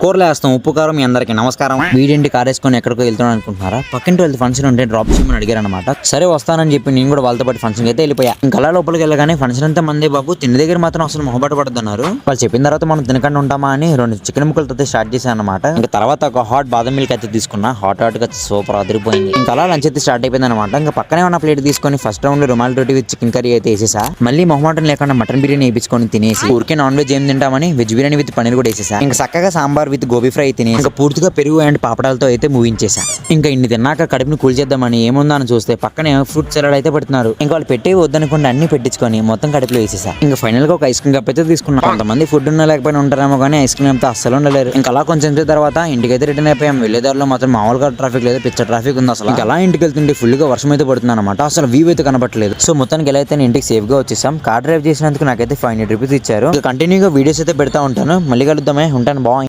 కూరలు వేస్తాం. ఉప్పు కారం మీ అందరికి నమస్కారం. వీడింటి కార్ వేసుకొని ఎక్కడికో వెళ్తున్నాను అనుకుంటున్నారా? పక్కింటి వెళ్తే ఫంక్షన్ ఉంటే డ్రాప్ చేయమని అడిగారు అనమాట. సరే వస్తానని చెప్పి నేను కూడా వాళ్ళతో పాటు ఫంక్షన్ అయితే వెళ్ళిపోయా. ఇంకా అలా లోపలికి వెళ్ళగానే ఫంక్షన్ అంతా మందే బాబు, తిండి దగ్గర మాత్రం అసలు మొహబట పడుతున్నారు. వాళ్ళు చెప్పిన తర్వాత మనం తినకుండా ఉంటామా అని 2 చికెన్ ముక్కలతో స్టార్ట్ చేశాను అనమాట. ఇంకా తర్వాత ఒక హాట్ బాదం మిల్క్ అయితే తీసుకున్నా. హాట్ గా సూపర్ అదిరిపోయింది. ఇంకా అలా లంచ్ అయితే స్టార్ట్ అయిపోయింది అనమాట. ఇంకా పక్కనే ఉన్న ప్లేట్ తీసుకొని first round rumal roti with chicken curry అయితే వేసేసా. మళ్ళీ మొహమాటం లేకుండా మటన్ బిర్యానీ వేయించుకొని తినేసి ఊరికే నాన్ వెజ్ ఏం తింటామని వెజ్ బిర్యానీ విత్ పన్నీర్ కూడా వేసేసా. ఇంకా చక్కగా సాంబార్ విత్ గోబీ ఫ్రై తినేసి ఇంకా పూర్తిగా పెరుగు అండ్ పాపడాలతో అయితే ముగించేసా. ఇంకా ఇన్ని తిన్నాక కడుపుని కూల్ చేద్దామని ఏముందా అని చూస్తే పక్కనే ఫ్రూట్ సలాడ్ అయితే పెడుతున్నారు. ఇంకా వాళ్ళు పెట్టి వద్దనుకుండా అన్ని పెట్టించుకొని మొత్తం కడుపులో వేసేసా. ఇంకా ఫైనల్ గా ఒక ఐస్ క్రీమ్ కప్ అయితే తీసుకున్నా. కొంతమంది ఫుడ్ ఉన్నా లేకపోయినా ఉంటారేమో కానీ ఐస్ క్రీమ్ అంతా అస్సలు ఉండలేరు. ఇంకా అలా కొంచెం తర్వాత ఇంటికైతే రిటర్న్ అయిపోయాం. వెళ్ళేదారిలో మాత్రం మామూలుగా ట్రాఫిక్ లేదు, పిచ్చ ట్రాఫిక్ ఉంది అసలు. ఇంకా అలా ఇంటికి వెళ్తుంటే ఫుల్ గా వర్షం అయితే పడుతుంది అనమాట. అసలు వ్యూ అయితే కనబట్టలేదు. సో మొత్తానికి ఎలా అయితే ఇంటికి సేఫ్ గా వచ్చేసాం. కార్ డ్రైవ్ చేసినందుకు నాకైతే 500 రూపీస్ ఇచ్చారు. కంటిన్యూగా వీడియోస్ అయితే పెడతా ఉంటాను. మళ్ళీ కలుద్దామే. ఉంటాను. బాయ్.